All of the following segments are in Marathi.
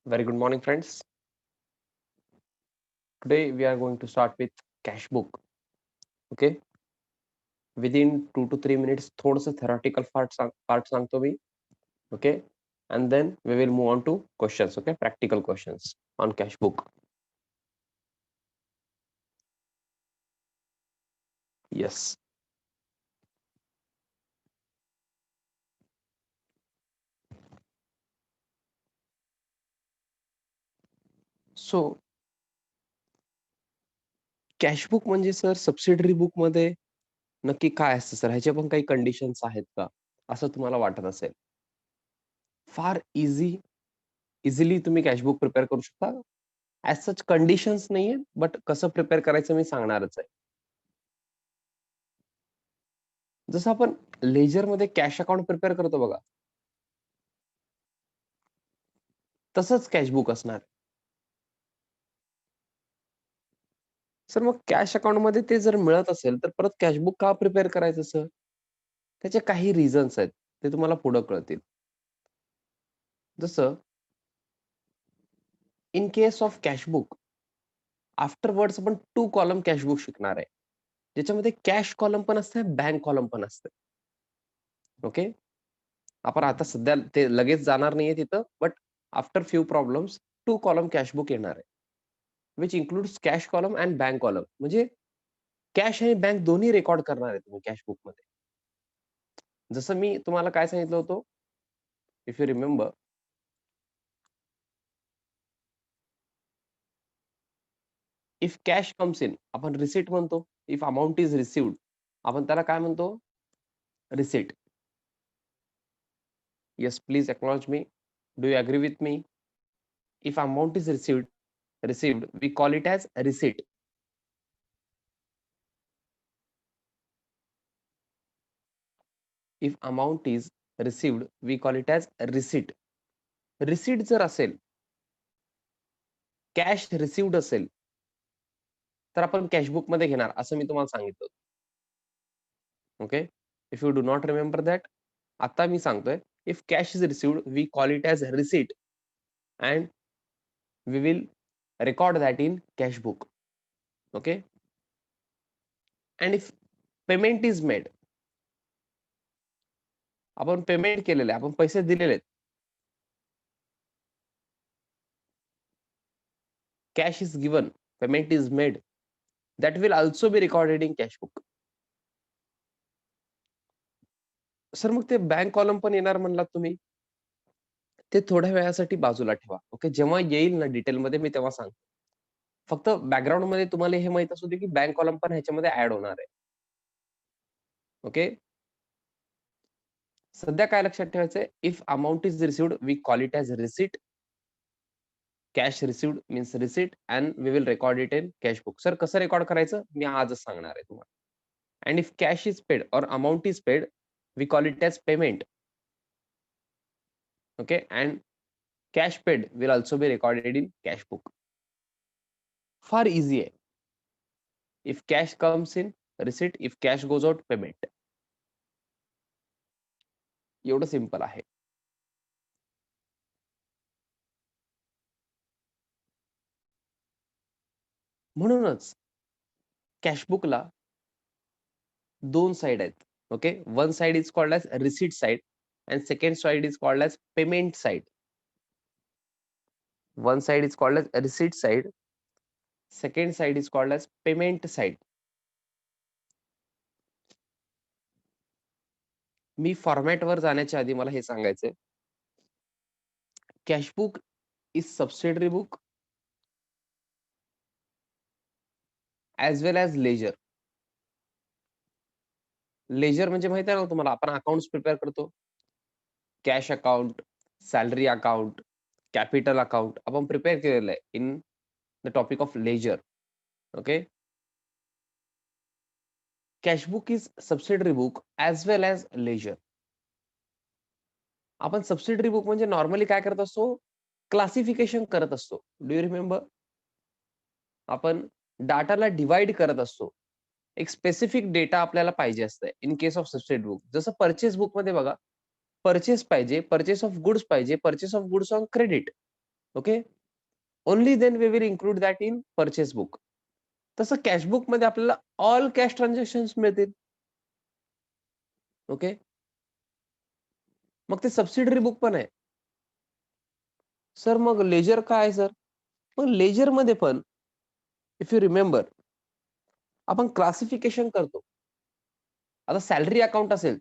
Very good morning, friends. Today we are going to start with cash book. Okay. Within 2 to 3 minutes, थोडंसं theoretical part सांगतो मी. Okay. And then we will move on to questions. Okay. Practical questions on cash book. Yes. So cash book म्हणजे सर सबसिडरी बुक मध्ये नक्की काय असतं सर? ह्याच्या पण काही कंडिशन्स आहेत का? असं तुम्हाला वाटत असेल. फार इझिली तुम्ही कॅश बुक प्रिपेअर करू शकता. ऍज सच कंडिशन्स नाहीये, बट कसं प्रिपेअर करायचं मी सांगणारच आहे. जसं आपण लेजरमध्ये कॅश अकाउंट प्रिपेअर करतो बघा, तसंच कॅश बुक असणार. सर मग कॅश अकाउंटमध्ये ते जर मिळत असेल, तर परत कॅश बुक का प्रिपेअर करायचं सर? त्याचे काही रिझन्स आहेत. ते तुम्हाला पुढं कळतील. जसं in case of cash book, afterwards आपण 2 कॉलम कॅश बुक शिकणार आहे. ज्याच्यामध्ये कॅश कॉलम पण असते, बँक कॉलम पण असते. ओके. आपण आता सध्या ते लगेच जाणार नाहीये तिथं, but after few problems 2 column cash book येणार आहे. Which includes cash column and bank column. म्हणजे कॅश आणि बँक दोन्ही रेकॉर्ड करणार आहे तुम्ही कॅश बुकमध्ये. जसं मी तुम्हाला काय सांगितलं होतं, if you remember, if cash comes in, आपण रिसीट म्हणतो. इफ अमाउंट इज रिसिव्ड, आपण त्याला काय म्हणतो? Receipt. Yes, please acknowledge me. Do you agree with me? If amount is received, we call it as receipt. If amount is received, we call it as receipt. Receipt जर असेल, कॅश रिसिव्ड असेल, तर आपण कॅशबुक मध्ये घेणार, असं मी तुम्हाला सांगितलं. Okay. If you do not remember that, आता मी सांगतोय, if cash is received, we call it as receipt and we will record that in cash book. Okay. And if payment is made, आपण पेमेंट केलेलं आहे, आपण पैसे दिलेले आहेत, cash is given, payment is made, that will also be recorded in cash book. Sir मग ते बँक कॉलम पण येणार म्हणलात तुम्ही, ते थोड्या वेळासाठी बाजूला ठेवा. ओके. जेव्हा येईल ना डिटेलमध्ये मी तेव्हा सांगतो. फक्त बॅकग्राऊंड मध्ये तुम्हाला हे माहित असू दे की बँक कॉलम पण ह्याच्यामध्ये ऍड होणार आहे. ओके. सध्या काय लक्षात ठेवायचंय, if amount is received, we call it as receipt. Cash received means receipt and we will record it in cash book. Sir कसं रेकॉर्ड करायचं मी आजच सांगणार आहे तुम्हाला. And if cash is paid or amount is paid, we call it as payment. Okay. And cash paid will also be recorded in cash book. फार इझी आहे. If cash comes in, receipt. If cash goes out, payment. एवढं सिंपल आहे. म्हणूनच कॅशबुकला 2 साइड आहेत. Okay. One side is called as receipt side and second side is called as payment side. One side is called as receipt side, second side is called as payment side. मी फॉर्मॅटवर जाण्याच्या आधी मला हे सांगायचंय, cash book is subsidiary book as well as ledger. Ledger म्हणजे माहिती आहे ना तुम्हाला, आपण अकाउंट्स प्रिपेअर करतो. Cash account, salary account, capital account आपण प्रिपेअर केलेलं आहे in the topic of ledger. Okay. Cash book is subsidiary book as well as ledger. आपण सबसिडरी बुक म्हणजे नॉर्मली काय करत असतो, क्लासिफिकेशन करत असतो. Do you remember? आपण डाटाला डिवाइड करत असतो. एक स्पेसिफिक डेटा आपल्याला पाहिजे असतं in case of subsidy book. जसं परचेस बुक मध्ये बघा, परचेस पाहिजे, परचेस ऑफ गुड्स पाहिजे, purchase of goods on credit. Okay. Only then we will include that in purchase book. तसं कॅशबुक मध्ये आपल्याला ऑल कॅश ट्रान्झॅक्शन्स मिळतील. ओके. मग ते सबसिडरी बुक पण आहे. सर मग लेजर काय आहे सर? मग लेजर मध्ये पण इफ यू रिमेंबर आपण क्लासिफिकेशन करतो. आता सॅलरी अकाउंट असेल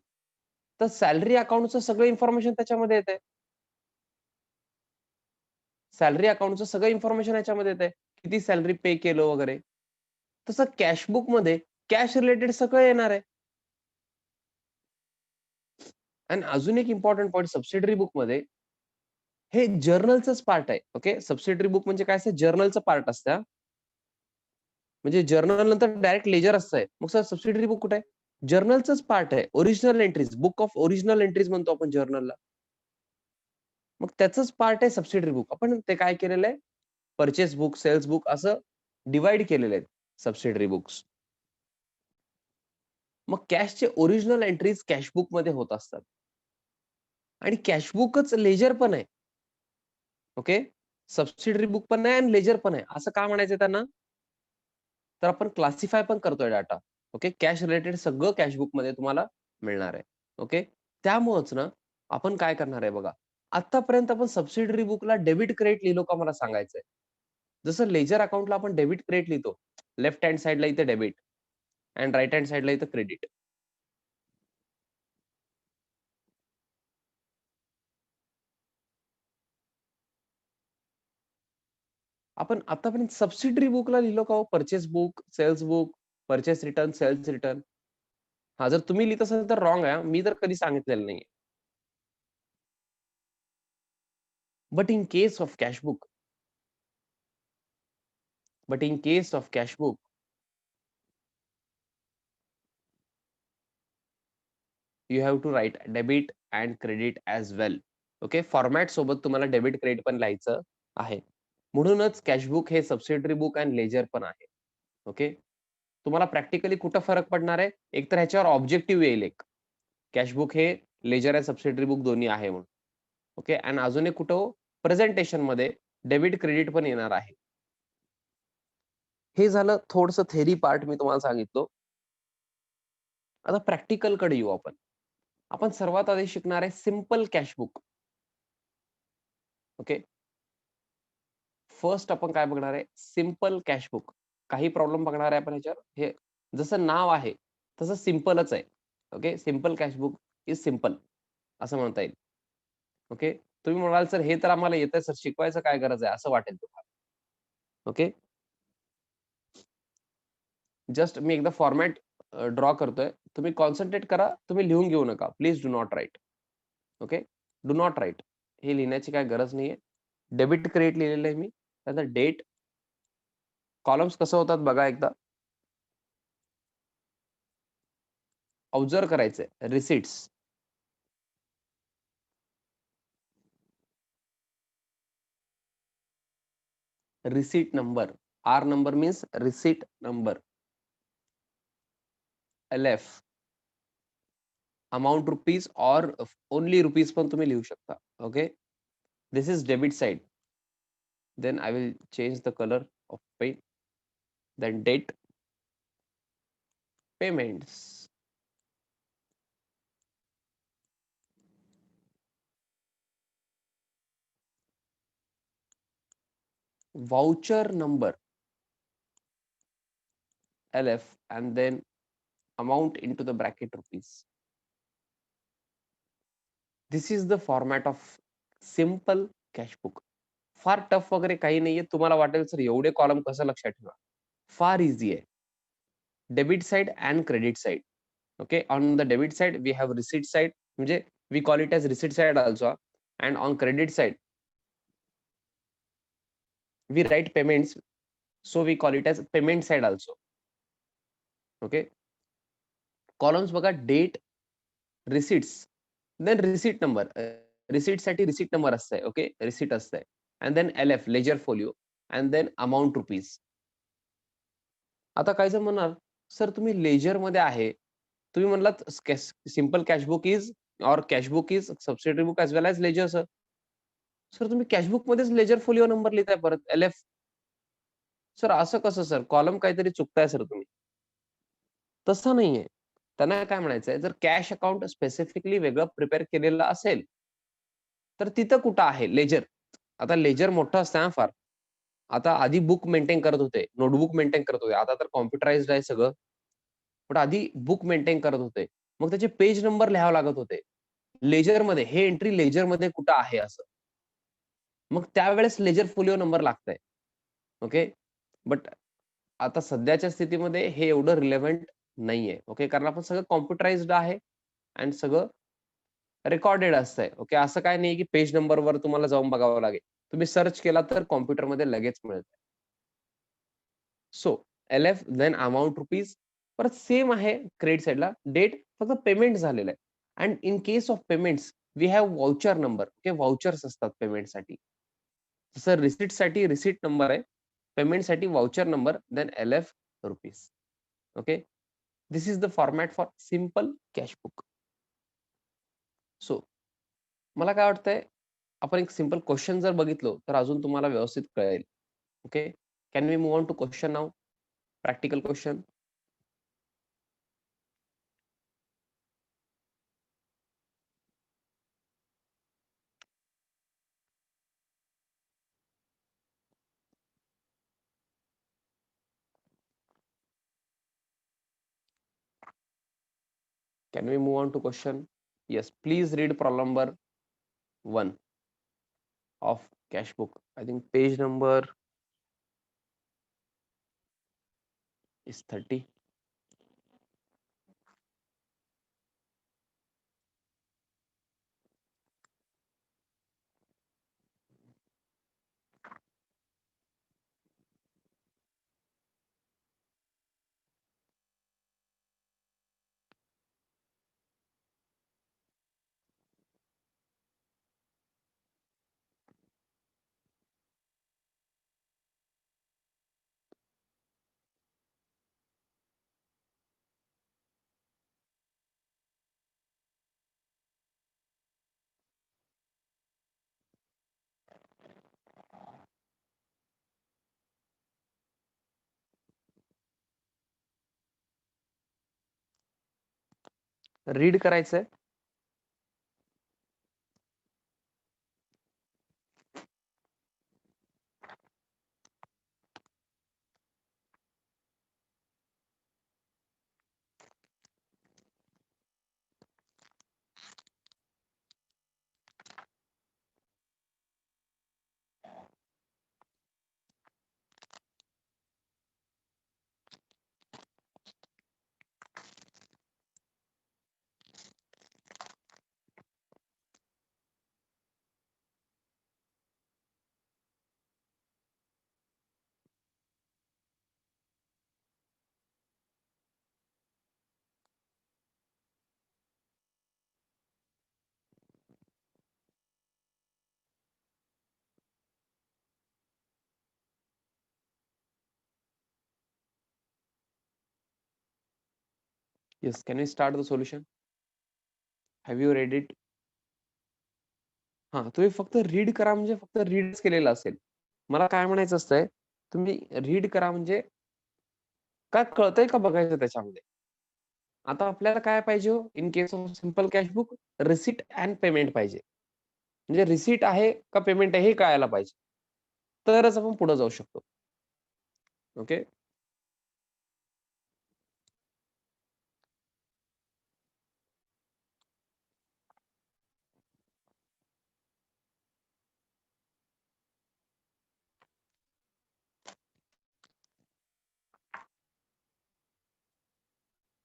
तर सॅलरी अकाउंटचं सगळं इन्फॉर्मेशन त्याच्यामध्ये येते. सॅलरी अकाउंटचं सगळं इन्फॉर्मेशन याच्यामध्ये येते. किती सॅलरी पे केलं वगैरे. तसं कॅशबुक मध्ये कॅश रिलेटेड सगळं येणार आहे. आणि अजून एक इम्पॉर्टंट पॉईंट सबसिडरी बुक मध्ये हे जर्नलचंच पार्ट आहे. ओके. सबसिडरी बुक म्हणजे काय असतं? जर्नलचं पार्ट असतं. म्हणजे जर्नल नंतर डायरेक्ट लेजर असतंय. मग सर सबसिडरी बुक कुठे आहे? जर्नलचंच पार्ट आहे. Original entries, book of original entries म्हणतो आपण जर्नलला. मग त्याचंच पार्ट आहे सबसिडरी बुक. आपण ते काय केलेलं आहे? परचेस बुक, सेल्स बुक असं डिवाइड केलेले आहेत सबसिडरी बुक्स. मग कॅशचे ओरिजिनल एंट्रीज कॅशबुक मध्ये होत असतात. आणि कॅशबुकच लेजर पण आहे. ओके. सबसिडरी बुक पण नाही आणि लेजर पण आहे. असं का म्हणायचं त्यांना? तर आपण क्लासिफाय पण करतोय डाटा. ओके. कॅश रिलेटेड सगळं कॅशबुक मध्ये तुम्हाला मिळणार आहे. ओके. त्यामुळेच ना आपण काय करणार आहे बघा. आतापर्यंत आपण सबसिडरी बुकला डेबिट क्रेडिट लिहिलो का मला सांगायचंय. जसं लेजर अकाउंटला आपण डेबिट क्रेडिट लिहितो. लेफ्ट हँड साइडला इथे डेबिट आणि राइट हँड साइडला इथं क्रेडिट. आपण आतापर्यंत सबसिडरी बुकला लिहिलो का हो? Purchase book, sales book, purchase return, sales return. हा जर तुम्ही लिहित असाल तर रॉंग आहे. मी तर कधी सांगितलेलं नाहीये. But in case of cash book But in case of cash book, you have to write debit and credit as well. Okay. Format सोबत तुम्हाला डेबिट क्रेडिट पण लिहायचं आहे. म्हणूनच कॅशबुक हे सबसिडरी बुक आणि लेजर पण आहे. ओके. तुम्हाला प्रॅक्टिकली कुठं फरक पडणार आहे? एक तर ह्याच्यावर ऑब्जेक्टिव्ह येईल एक. कॅशबुक हे लेजर आणि सबसिडरी बुक दोन्ही आहे म्हणून. ओके. आणि अजून एक कुठं प्रेझेंटेशन मध्ये डेबिट क्रेडिट पण येणार आहे. हे झालं थोडंसं थेरी पार्ट मी तुम्हाला सांगितलं. आता प्रॅक्टिकल कडे येऊ आपण. आपण सर्वात आधी शिकणार आहे सिंपल कॅशबुक. ओके. फर्स्ट आपण काय बघणार आहे? Simple cashbook. काही प्रॉब्लेम बघणार आहे आपण ह्याच्यावर. हे जसं नाव आहे तसं सिंपलच आहे. Okay. Simple cash book is simple असं म्हणता येईल. ओके. तुम्ही म्हणाल सर हे तर आम्हाला येतंय सर, शिकवायचं काय गरज आहे असं वाटेल तुम्हाला. ओके. जस्ट मी एकदा फॉर्मॅट ड्रॉ करतोय. तुम्ही कॉन्सन्ट्रेट करा. तुम्ही लिहून घेऊ नका. Please do not write. Okay. Do not write. हे लिहिण्याची काही गरज नाहीये. डेबिट क्रेडिट लिहिलेलं आहे मी. त्यानंतर डेट. कॉलम्स कसं होतात बघा एकदा. ऑब्झर्व्ह करायचंय. Receipts. Receipt number. R number means receipt number. LF. Amount rupees और ओनली रुपीज पण तुम्ही लिहू शकता. Okay. This is debit side. Then I will change the color of pen. Then date. Payments. Voucher number. LF. And then amount into the bracket rupees. This is the format of simple cash book. फार टफ वगैरे काही नाहीये. तुम्हाला वाटेल सर एवढे कॉलम कसं लक्षात ठेवा. फार इझी आहे. Debit side and credit side. Okay. On the debit side we have receipt side, म्हणजे we call it as receipt side also. And on credit side we write payments, so we call it as payment side also. Okay. Columns बघा date, receipts, then receipt number. Receipt साठी रिसीट नंबर असतंय. ओके. रिसीट असतंय. And then LF ledger folio and then amount rupees. आता काय जण म्हणणार सर तुम्ही लेजर मध्ये आहे, तुम्ही म्हणलात simple cash book is or cash book is subsidiary book as well as ledger sir. Sir तुम्ही कॅशबुक मध्येच लेजर फोलिओ नंबर लिहिताय परत LF. सर असं कसं सर, कॉलम काहीतरी चुकताय सर तुम्ही. तसं नाहीये. त्यांना काय म्हणायचंय, जर कॅश अकाउंट स्पेसिफिकली वेगळं प्रिपेअर केलेलं असेल, तर तिथं कुठं आहे लेजर. आता लेजर मोठं असतं ना फार. आता आधी बुक मेंटेन करत होते, नोटबुक मेंटेन करत होते. आता तर कॉम्प्युटराइज्ड आहे सगळं. पण आधी बुक मेंटेन करत होते. मग त्याचे पेज नंबर लिहावे लागत होते. लेजरमध्ये हे एंट्री लेजरमध्ये कुठं आहे असं. मग त्यावेळेस लेजर फोलिओ नंबर लागतंय. ओके. बट आता सध्याच्या स्थितीमध्ये हे एवढं रिलेव्हंट नाहीये. ओके. कारण आपण सगळं कॉम्प्युटराइज्ड आहे अँड सगळं रेकॉर्डेड असतंय. ओके. असं काही नाही की पेज नंबरवर तुम्हाला जाऊन बघावं लागेल. तुम्ही सर्च केला तर कॉम्प्युटरमध्ये लगेच मिळतं. So LF then amount rupees. परत सेम आहे क्रेडिट साइडला. डेट फक्त पेमेंट झालेलं आहे. And in case of payments we have voucher number. Okay. Vouchers असतात पेमेंटसाठी. जसं रिसिटसाठी रिसिट नंबर आहे. पेमेंटसाठी voucher number then LF rupees. Okay. This is the format for simple cash book. So मला काय वाटतंय, आपण एक सिंपल क्वेश्चन जर बघितलं तर अजून तुम्हाला व्यवस्थित कळेल. Okay. Can we move on to question now? Practical question. Can we move on to question? Yes, please read problem number 1 of cash book. I think page number is 30. Read करायचंय. Yes, can we start the solution? Have you read it? हां, तुम्ही फक्त रीड करा म्हणजे फक्त रीडच केलेलं असेल. मला काय म्हणायचं असतंय, तुम्ही रीड करा म्हणजे काय कळतंय का बघायचं त्याच्यामध्ये. आता आपल्याला काय पाहिजे हो, in case of simple cash book receipt and payment पाहिजे. म्हणजे रिसीट आहे का पेमेंट आहे हे कळायला पाहिजे. तरच आपण पुढे जाऊ शकतो. ओके.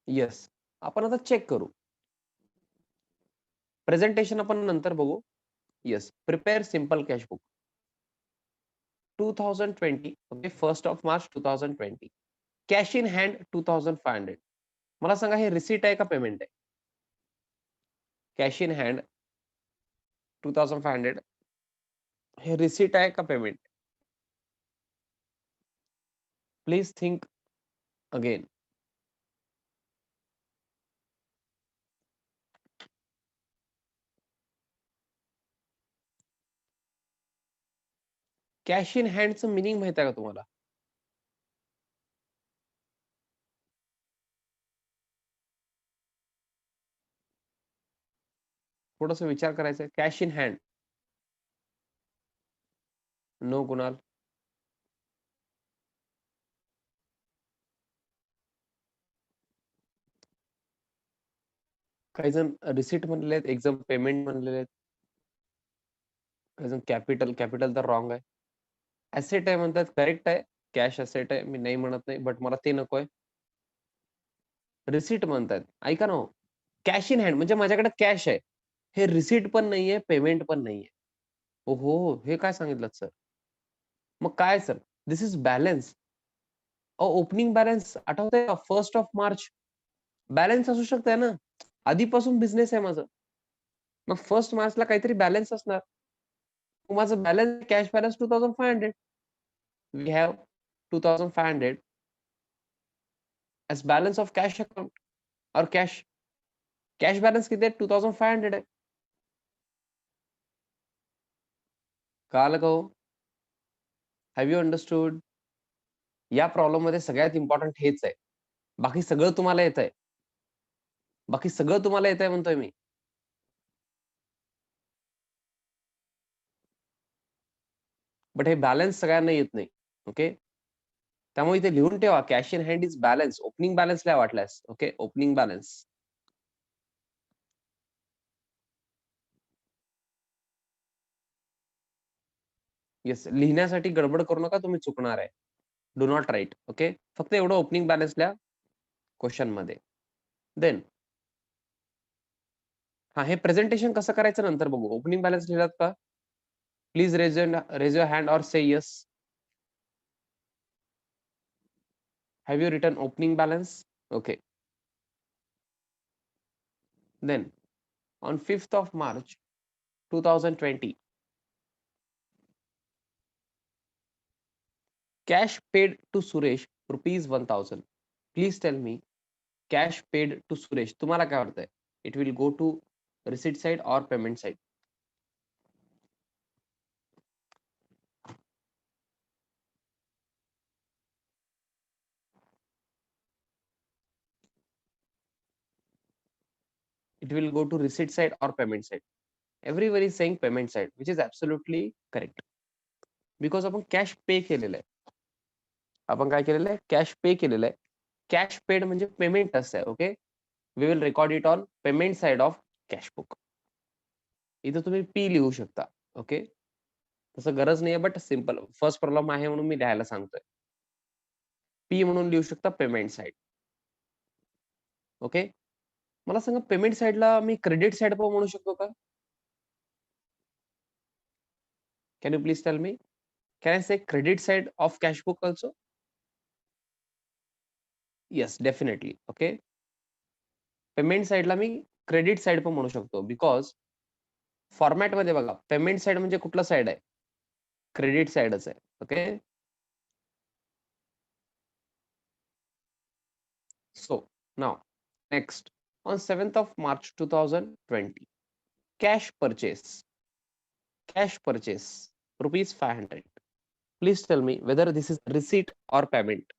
येस. आपण आता चेक करू. प्रेझेंटेशन आपण नंतर बघू. Yes. Prepare simple cash book. 2020. Okay. 1st of March 2020. Cash in hand 2500. मला सांगा हे रिसीट आहे का पेमेंट आहे? कॅश इन हँड 2500 हे रिसीट आहे का payment? Please think again. Cash in हँडचं मिनिंग माहित आहे का तुम्हाला? थोडंसं विचार करायचा आहे. Cash in hand. No Kunal? काही जण रिसीट म्हणलेले आहेत, एक जण पेमेंट म्हणलेले आहेत. काही जण कॅपिटल, कॅपिटल तर रॉंग आहे. ॲसेट आहे म्हणतात, करेक्ट आहे. कॅश ॲसेट आहे. मी नाही म्हणत नाही, बट मला ते नकोय. रिसीट म्हणतायत. ऐका ना हो. कॅश इन हँड म्हणजे माझ्याकडे कॅश आहे. हे रिसीट पण नाहीये, पेमेंट पण नाहीये. ओहो! हे काय सांगितलंत सर? मग काय sir? This is balance. Opening balance आठवतंय का? 1st of March. बॅलन्स असू शकतंय ना. आधीपासून बिझनेस आहे माझं. मग 1st मार्चला काहीतरी बॅलन्स असणार. मग माझं balance cash balance 2500. We have 2500 as balance of cash account और कॅश. कॅश बॅलन्स किती आहे? 2500 आहे. कळालं का हो? Have you understood? या प्रॉब्लेममध्ये सगळ्यात इम्पोर्टंट हेच आहे. बाकी सगळं तुम्हाला येतंय. बाकी सगळं तुम्हाला येतंय म्हणतोय मी. बट हे बॅलन्स सगळ्यांना येत नाही. ओके? त्यामुळे इथे लिहून ठेवा, cash in hand is balance. Opening balance लिहा वाटल्यास. ओके? Opening balance. येस. लिहिण्यासाठी गडबड करू नका, तुम्ही चुकणार आहे. Do not right. ओके? फक्त एवढं ओपनिंग बॅलन्स लिहा क्वेशनमध्ये. देन हां, हे प्रेझेंटेशन कसं करायचं नंतर बघू. ओपनिंग बॅलन्स लिहिलात का? Please raise your hand or say yes. Have you written opening balance? Okay. Then on 5th of March 2020, cash paid to Suresh rupees 1000. Please tell me, cash paid to Suresh, तुम्हाला काय वाटतंय? It will go to receipt side or payment side? It will go to receipt side or payment side? Everyone is saying payment side, which is absolutely correct. Because आपण कॅश पे केलेलं आहे. आपण काय केलेलं आहे? कॅश पे केलेलं आहे. कॅश पेड म्हणजे पेमेंट असं आहे. Okay? We will record it on payment side of cash book. इथं तुम्ही पी लिहू शकता. ओके? तसं गरज नाहीये, बट सिंपल फर्स्ट प्रॉब्लेम आहे म्हणून मी लिहायला सांगतोय. पी म्हणून लिहू शकता पेमेंट साइड. ओके? मला सांगा, पेमेंट साइडला मी क्रेडिट साइड पण म्हणू शकतो का? Can you please tell me? Can I say credit side of cash book also? Yes, definitely. Okay? Payment साइडला मी क्रेडिट साइड पण म्हणू शकतो, बिकॉज फॉर्मॅटमध्ये बघा, पेमेंट साइड म्हणजे कुठलं साइड आहे? क्रेडिट साइडच आहे. Okay? So now, next, on 7th of March 2020, cash purchase, rupees 500. Please tell me whether this is receipt or payment.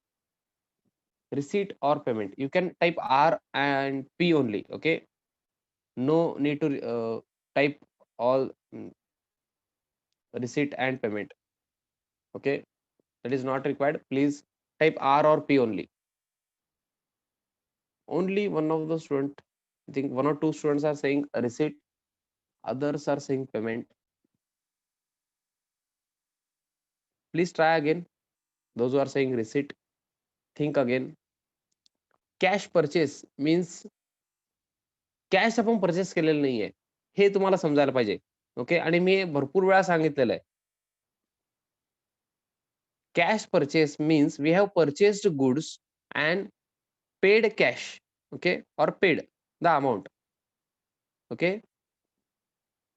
Receipt or payment. You can type R and P only. Okay. No need to type all receipt and payment. Okay. That is not required. Please type R or P only. Only one of the student, I think one or two students are saying receipt, others are saying payment. Please try again. Those who are saying receipt, think again. Cash purchase means cash आपण परचेस केलेलं नाहीये. हे तुम्हाला समजायला पाहिजे. ओके. आणि मी भरपूर वेळा सांगितलेलं आहे. Cash purchase means we have purchased goods and paid cash. Okay? Or paid the amount. Okay?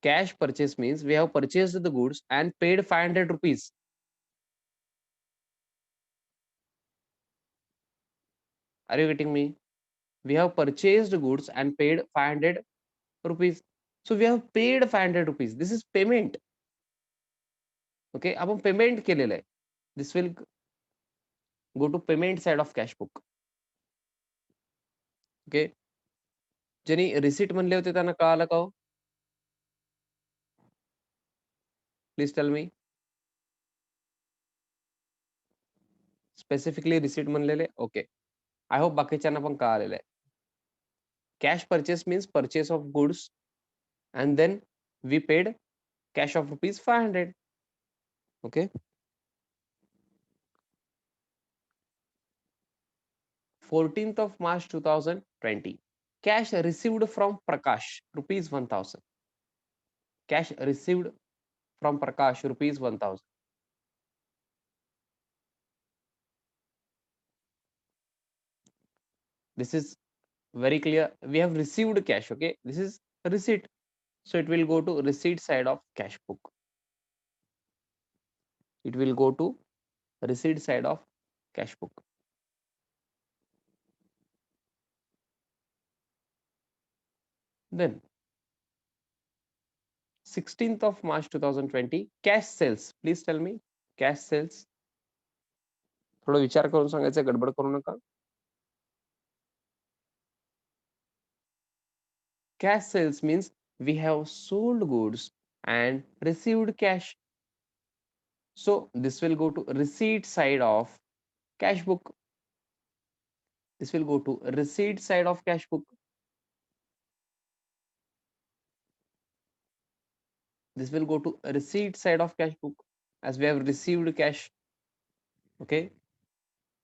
Cash purchase means we have purchased the goods and paid 500 rupees. Are you getting me? We have purchased goods and paid 500 rupees. So we have paid 500 rupees. This is payment. Okay, आपण पेमेंट केलेलं आहे. This will go to payment side of cash book. Okay, ज्यांनी रिसिट म्हणले होते त्यांना कळालं का हो? Please tell me. Specifically receipt म्हणलेले. ओके, आय होप बाकीच्यांना पण कळालेलं आहे. Cash purchase means purchase of goods and then we paid cash of rupees 500. Okay, 14th of March 2020, cash received from Prakash rupees 1000. Cash received from Prakash rupees 1000. This is very clear. We have received cash. Okay, this is receipt, so it will go to receipt side of cash book. It will go to receipt side of cash book. Then 16th of March 2020, cash sales. Please tell me, cash sales. थोडं विचार करून सांगायचं, गडबड करू नका. Cash sales means we have sold goods and received cash. So this will go to receipt side of cash book. This will go to receipt side of cash book. This will go to receipt side of cash book as we have received cash. Okay,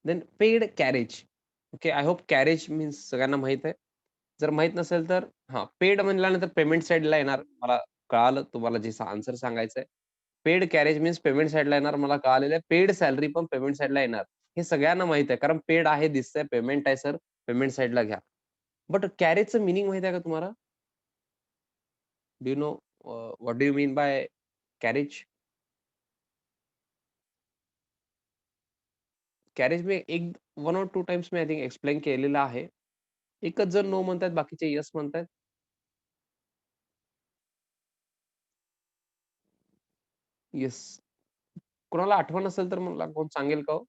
then paid carriage. Okay, I hope carriage means सगळ्यांना माहित आहे. जर माहित नसेल तर हा, पेड म्हणल्यानंतर पेमेंट साइडला येणार. मला कळालं तुम्हाला जे आन्सर सांगायचंय. पेड कॅरेज मीन्स पेमेंट साइडला येणार. मला कळालेलं आहे. पेड सॅलरी पण पेमेंट साइडला येणार. हे सगळ्यांना माहित आहे, कारण पेड आहे दिसतंय, पेमेंट आहे सर, पेमेंट साइडला घ्या. बट कॅरेजचं मिनिंग माहित आहे का तुम्हाला? Do you know what do you mean by carriage? Carriage मी एक 1 or 2 टाइम्स मी आय थिंक एक्सप्लेन केलेलं आहे. एकच जण नो म्हणतात, बाकीचे येस म्हणतात. येस. कोणाला आठवण असेल तर मला कोण सांगेल का हो?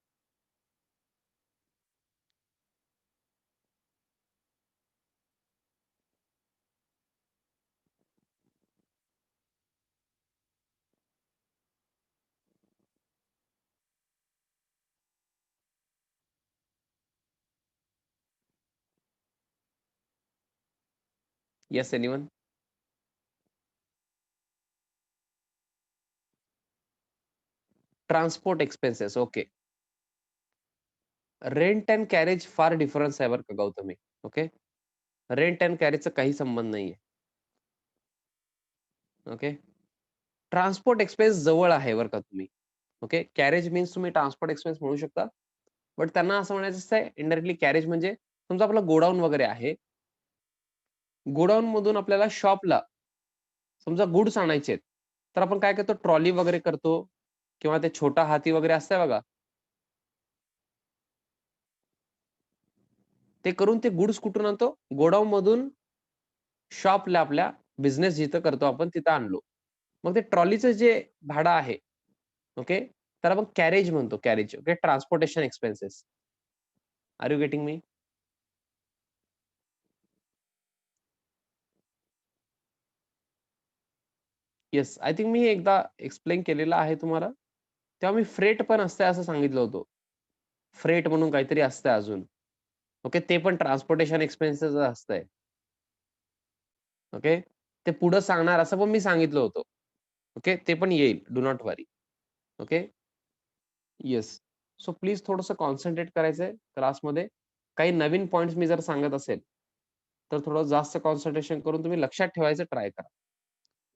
Yes, anyone? Transport expenses. Okay, rent and carriage फार डिफरन्स आहे बरं का गौतमी. ओके, रेंट अँड कॅरेजचा काही संबंध नाहीये. ओके, ट्रान्सपोर्ट एक्सपेन्स जवळ आहे बरं का तुम्ही. ओके, कॅरेज मीन्स तुम्ही ट्रान्सपोर्ट एक्सपेन्स म्हणू शकता, बट त्यांना असं म्हणायचं असतं इनडायरेक्टली कॅरेज म्हणजे समजा आपलं गोडाऊन वगैरे आहे. गोडाऊन मधून आपल्याला शॉपला समजा गुड्स आणायचे, तर आपण काय करतो, ट्रॉली वगैरे करतो, किंवा ते छोटा हाती वगैरे असतंय बघा, ते करून ते गुड्स कुठून आणतो? गोडाऊन मधून शॉपला आपल्या बिझनेस जिथं करतो आपण तिथं आणलो. मग ते ट्रॉलीचं जे भाडं आहे, ओके, तर आपण कॅरेज म्हणतो. Carriage. Okay, transportation expenses. Are you getting me? Yes, I think मी एकदा एक्सप्लेन केलेलं आहे तुम्हाला. तेव्हा मी फ्रेट पण असतंय असं सांगितलं होतं. फ्रेट म्हणून काहीतरी असतंय अजून. ओके, ते पण ट्रान्सपोर्टेशन एक्सपेन्सेस असतंय. ओके, ते पुढं सांगणार असं पण मी सांगितलं होतं. ओके, ते पण येईल. Do not worry. Okay, yes. So please थोडंसं कॉन्सन्ट्रेट करायचंय क्लासमध्ये. काही नवीन पॉइंट्स मी जर सांगत असेल, तर थोडं जास्त कॉन्सन्ट्रेशन करून तुम्ही लक्षात ठेवायचं ट्राय करा.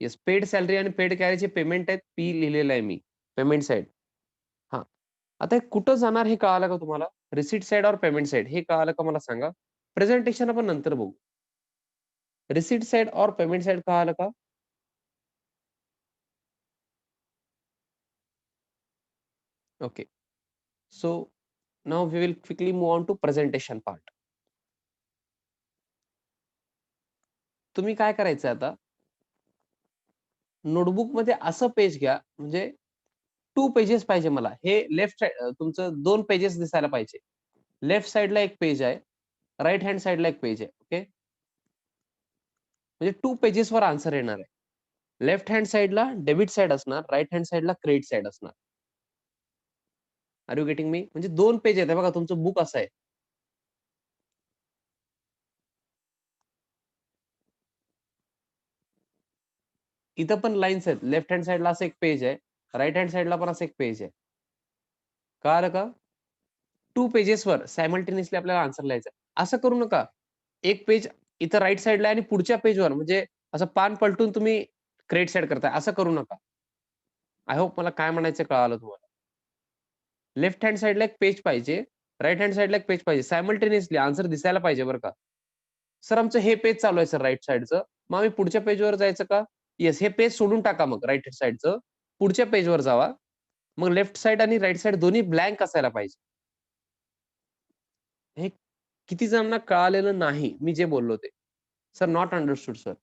येस, पेड सॅलरी आणि पेड कॅरीचे पेमेंट आहेत. पी लिहिलेलं आहे मी. Payment side. हां. आता हे कुठं जाणार हे कळालं का तुम्हाला? रिसीट साइड और पेमेंट साइड हे कळालं का मला सांगा? प्रेझेंटेशन आपण नंतर बघू. रिसीट साइड और पेमेंट साइड कळालं का? Okay. So now we will quickly move on to presentation part. तुम्ही काय करायचं आता, नोटबुकमध्ये असं पेज घ्या, म्हणजे 2 पेजेस पाहिजे मला. हे लेफ्ट साइड तुमचं 2 पेजेस दिसायला पाहिजे. लेफ्ट साइडला एक पेज आहे, राइट हँड साइडला एक पेज आहे. ओके, म्हणजे 2 पेजेसवर आन्सर येणार आहे. लेफ्ट हँड साइडला डेबिट साइड असणार, राइट हँड साइडला क्रेडिट साइड असणार. Are you getting me? म्हणजे 2 पेज आहेत. बघा तुमचं बुक असं आहे. इथं पण लाईन्स आहेत. लेफ्ट हँड साइडला असं एक पेज आहे, राइट हँड साइडला पण असं एक पेज आहे. कळालं का? 2 पेजेसवर सायमल्टेनियसली आपल्याला आन्सर लिहायचा. असं करू नका. एक पेज इथं राइट साइडला आणि पुढच्या पेजवर म्हणजे असं पान पलटून तुम्ही क्रेडिट साइड करताय. असं करू नका. आय होप मला काय म्हणायचं कळालं तुम्हाला. लेफ्ट हँड साइडला एक पेज पाहिजे, राइट हँड साइडला एक पेज पाहिजे. सायमल्टेनियसली आन्सर दिसायला पाहिजे बरं का. सर आमचं हे पेज चालू आहे सर राइट साइडचं. मग आम्ही पुढच्या पेजवर जायचं का? येस, हे पेज सोडून टाका मग राइट साइडचं. पुढच्या पेजवर जावा. मग लेफ्ट साइड आणि राइट साइड दोन्ही ब्लँक असायला पाहिजे. हे किती जणांना कळालेलं नाही मी जे बोललो ते. Sir not understood sir.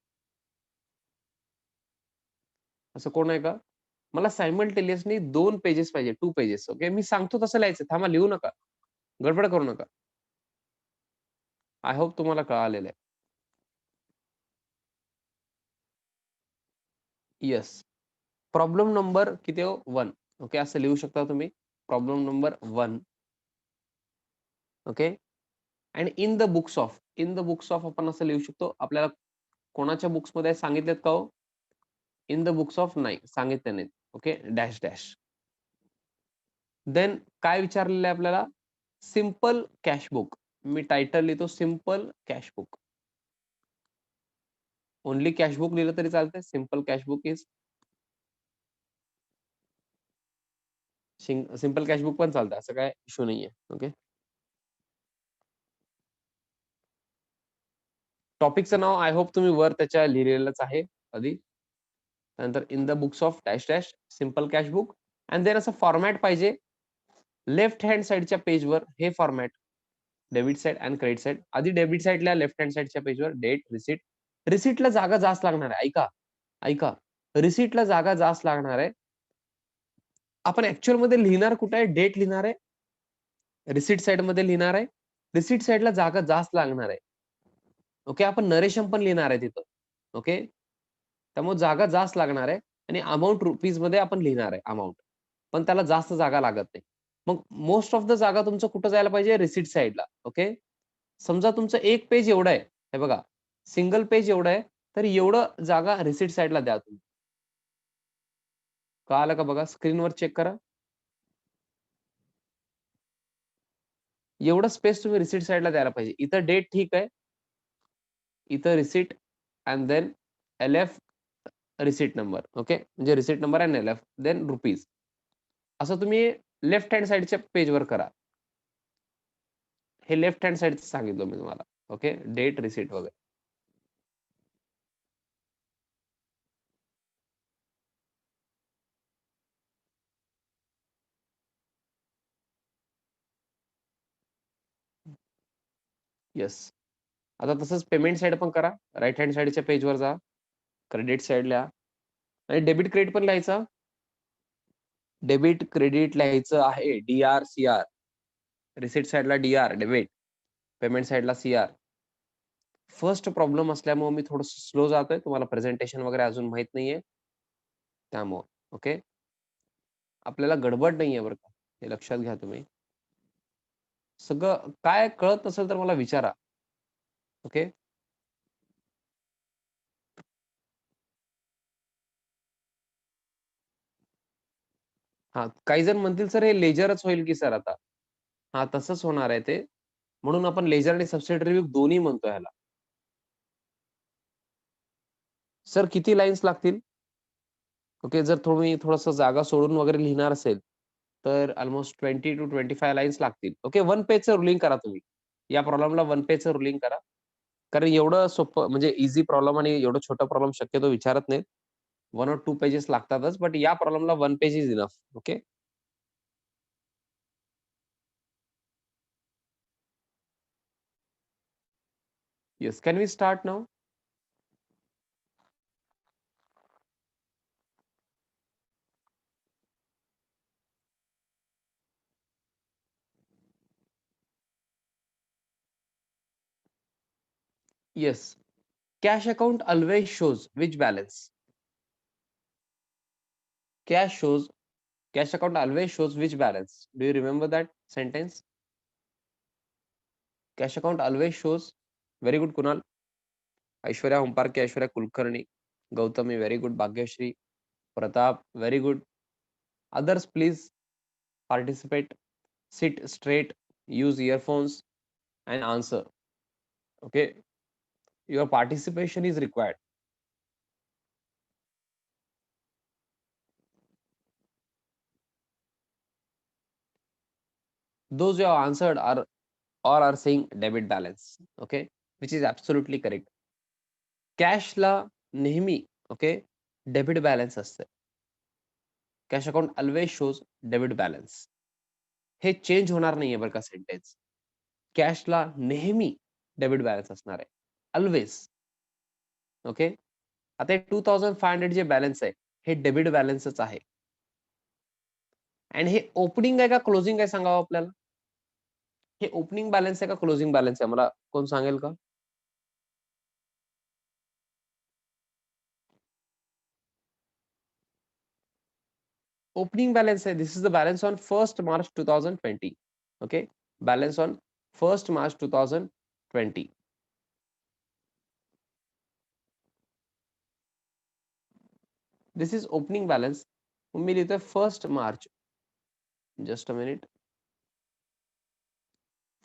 असं कोण आहे का? मला सायमल्टेनियसली 2 पेजेस पाहिजे, 2 पेजेस. ओके, मी सांगतो तसं लिहायचं. थांबा, लिहू नका. गडबड करू नका. आय होप तुम्हाला कळालेलं आहे. येस. प्रॉब्लेम नंबर किती हो? 1. ओके, असं लिहू शकता तुम्ही. Problem number 1. ओके. आणि इन द बुक्स ऑफ आपण असं लिहू शकतो. आपल्याला कोणाच्या बुक्समध्ये सांगितलेत का हो? इन द बुक्स ऑफ नाही सांगितले नाहीत. Okay, dash dash. देन काय विचारलेलं आहे आपल्याला? Simple cash book. मी टायटल लिहितो simple cash book. Only cash book लिहिलं तरी चालतंय. Simple cash book is simple cash book पण चालतं. असं काय इश्यू नाहीये. ओके. टॉपिकचं नाव आय होप तुम्ही वर त्याच्या लिहिलेलंच आहे आधी. त्यानंतर in the books of dash dash simple cash book and then असं फॉर्मॅट पाहिजे. लेफ्ट हँड साइडच्या पेजवर हे format, debit side and credit side. आधी डेबिट साइडला लेफ्ट हँड साइडच्या पेजवर डेट, रिसिट. रिसिटला जागा जास्त लागणार आहे. ऐका ऐका, रिसिटला जागा जास्त लागणार आहे. आपण ऍक्च्युअल मध्ये लिहिणार कुठे आहे? डेट लिहिणार आहे, रिसिट साइड मध्ये लिहिणार आहे. रिसिट साइडला जागा जास्त लागणार आहे. ओके, आपण नरेशन पण लिहिणार आहे तिथं. ओके, त्यामुळे जागा जास्त लागणार आहे आणि अमाऊंट रुपीज मध्ये आपण लिहिणार आहे अमाऊंट, पण त्याला जास्त जागा लागत नाही. मग मोस्ट ऑफ द जागा तुमचं कुठं जायला पाहिजे? रिसिट साइडला. ओके, समजा तुमचं एक पेज एवढं आहे, हे बघा सिंगल पेज एवढं आहे, तर एवढं जागा रिसिट साइडला द्या तुम्ही. कळालं का? बघा स्क्रीनवर चेक करा. एवढं स्पेस तुम्ही रिसिट साइडला द्यायला पाहिजे. इथं डेट ठीक आहे, इथं receipt and then LF receipt number. Okay, म्हणजे receipt number and LF then rupees. असं तुम्ही लेफ्ट हँड साइडच्या पेजवर करा. हे लेफ्ट हँड साइडचं सांगितलं मी तुम्हाला. ओके, डेट, रिसिट वगैरे. येस. आता तसंच पेमेंट साइड पण करा. राइट हँड साइडच्या पेजवर जा, क्रेडिट साइड लिहा आणि डेबिट क्रेडिट पण लिहायचा. डेबिट क्रेडिट लिहायचं आहे DR CR. रिसिट साइडला DR डेबिट, पेमेंट साइडला CR. फर्स्ट प्रॉब्लेम असल्यामुळे मी थोडं स्लो जातोय. तुम्हाला प्रेझेंटेशन वगैरे अजून माहित नाहीये त्यामुळं. ओके, आपल्याला गडबड नाहीये बरं का, हे लक्षात घ्या तुम्ही. सगळं काय कळत नसेल तर मला विचारा. ओके. हा, काही जण म्हणतील सर हे लेजरच होईल की सर आता. हा, तसंच होणार आहे ते. म्हणून आपण लेजर आणि सबसिडरी व्ह्यू दोन्ही म्हणतो ह्याला. सर किती लाईन्स लागतील? ओके, जर तुम्ही थोडंसं जागा सोडून वगैरे लिहिणार असेल तर ऑलमोस्ट 20 to 25 लाईन्स लागतील. ओके, 1 पेजचं रुलिंग करा तुम्ही. या प्रॉब्लेमला 1 पेजचं रुलिंग करा. कारण एवढं सोपं म्हणजे ईझी प्रॉब्लेम आणि एवढं छोटं प्रॉब्लेम शक्यतो विचारत नाहीत. 1 or 2 पेजेस लागतातच, बट या प्रॉब्लेमला 1 page is enough. Okay. Yes, can we start now? Yes. Cash account always shows which balance? Cash account always shows which balance? Do you remember that sentence? Cash account always shows. Very good, Kunal. Aishwarya Humparke, Aishwarya Kulkarni, Gautami, very good. Bhagyashri, Pratap, very good. Others, please participate. Sit straight, use earphones, and answer. Okay, your participation is required. Those who have answered are or are saying debit balance. Okay, which is absolutely correct. कॅशला नेहमी ओके डेबिट बॅलन्स असते. Cash account always shows debit balance. हे चेंज होणार नाहीये बरं का सेंटेन्स. कॅशला नेहमी डेबिट बॅलन्स असणार आहे. ऑलवेज. ओके. आता हे 2500 जे बॅलन्स आहे हे डेबिट बॅलन्सच आहे. आणि हे ओपनिंग आहे का क्लोजिंग आहे सांगावं आपल्याला. हे ओपनिंग बॅलन्स आहे का क्लोजिंग बॅलन्स आहे मला कोण सांगेल का? Opening balance है. This is the balance on 1st March 2020. Okay, balance on 1st March 2020. This is opening balance. मी लिहितोय 1st March. Just a minute.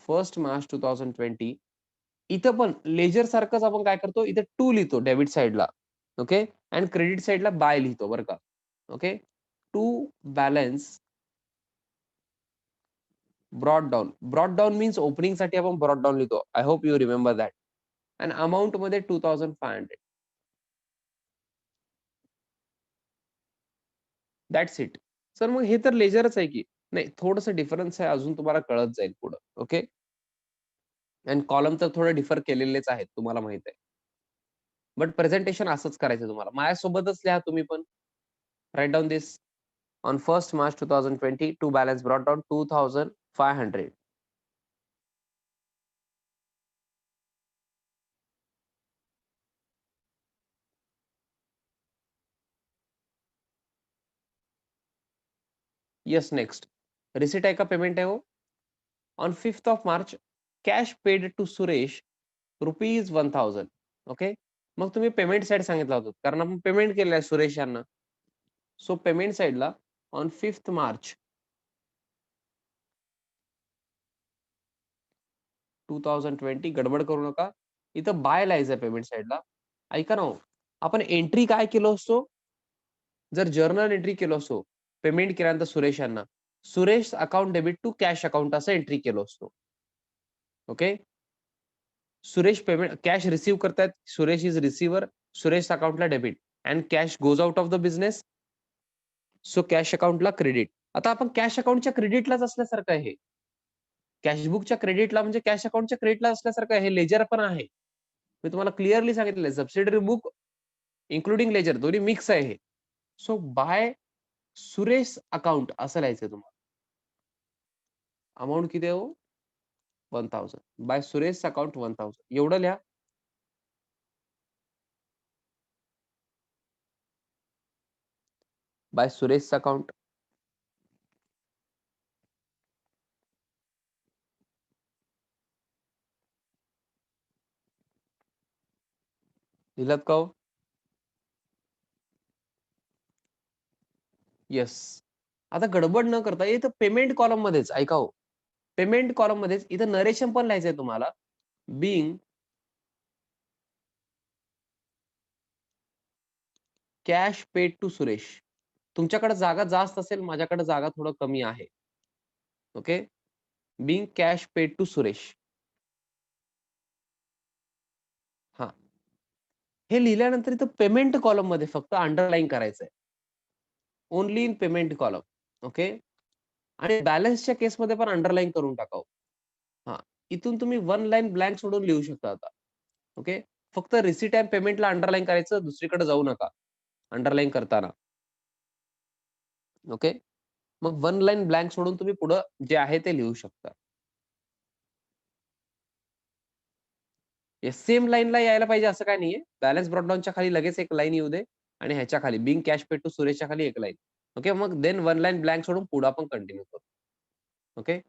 1st March 2020. इथं पण लेजर सारखंच आपण काय करतो, इथे टू लिहितो डेबिट साइडला. ओके, अँड क्रेडिट साइडला बाय लिहितो बरं का. Okay, to balance brought down. Brought down means opening साठी आपण ब्रॉड डाउन लिहितो. I hope you remember that. आणि अमाऊंट मध्ये 2500. That's it. सर मग हे तर लेजरच आहे की. नाही, थोडंसं डिफरन्स आहे, अजून तुम्हाला कळत जाईल पुढं. ओके, आणि कॉलम तर थोडे डिफर केलेलेच आहेत, तुम्हाला माहित आहे. बट प्रेझेंटेशन असंच करायचं तुम्हाला. माझ्यासोबतच लिहा तुम्ही पण. Write down this. On 1st March 2020 to balance brought down 2500. Yes, next. Receipt आहे का पेमेंट आहे हो? On 5th of March cash paid to Suresh ₹1000. Okay, मग तुम्ही पेमेंट साईड सांगितला होता कारण आपण पेमेंट केलं आहे सुरेश यांना. सो पेमेंट साईडला ऑन 5th March 2020 गडबड करू नका. इथं बाय लिहायचं पेमेंट साईडला. ऐका ना हो, आपण एंट्री काय केलो असतो, जर जर्नल एंट्री केलो असतो पेमेंट केल्यानंतर सुरेश यांना, Suresh account debit to cash account असं एंट्री केलो असतो. Okay, Suresh payment cash receive करतायत, सुरेश इज रिसिव्हर, सुरेश अकाउंटला debit and cash goes out of the business. So cash अकाउंटला क्रेडिट. आता आपण कॅश अकाउंटच्या क्रेडिटलाच असल्यासारखं आहे. कॅशबुकच्या क्रेडिटला म्हणजे कॅश अकाउंटच्या क्रेडिटला असल्यासारखं आहे. लेजर पण आहे. मी तुम्हाला क्लिअरली सांगितलेलं, सबसिडरी बुक इन्क्लुडिंग लेजर दोन्ही मिक्स आहे. सो बाय सुरेश अकाउंट असं लिहायचंय तुम्हाला. अमाऊंट किती आहे हो? 1000. बाय सुरेश अकाउंट 1000 एवढं लिहा. Bye Suresh account. लिहिलात का हो? येस. आता गडबड न करता इथं पेमेंट कॉलम मध्येच ऐका हो, पेमेंट कॉलम मध्येच इथं नरेशन पण लिहायचंय तुम्हाला. Being cash paid to Suresh. तुमच्याकडे जागा जास्त असेल, माझ्याकडे जागा थोडं कमी आहे. Okay, being cash paid to Suresh. हा, हे लिहिल्यानंतर इथं पेमेंट कॉलम मध्ये फक्त अंडरलाईन करायचंय. Only in payment column. Okay, आणि बॅलन्सच्या केसमध्ये पण अंडरलाईन करून टाकावं. हा, इथून तुम्ही वन लाईन ब्लँक सोडून लिहू शकता आता. ओके, फक्त रिसिट अँड पेमेंटला अंडरलाईन करायचं, दुसरीकडे जाऊ नका अंडरलाईन करताना. ओके, मग वन लाईन ब्लँक सोडून तुम्ही पुढं जे आहे ते लिहू शकता. सेम लाईनला यायला पाहिजे असं काही नाहीये. बॅलन्स ब्रॉटडाउनच्या खाली लगेच एक लाईन येऊ दे आणि ह्याच्या खाली बिंग कॅश पेड टू सुरेशच्या खाली एक लाईन. ओके. मग देन वन लाईन ब्लँक सोडून पुढे आपण कंटिन्यू करू. ओके.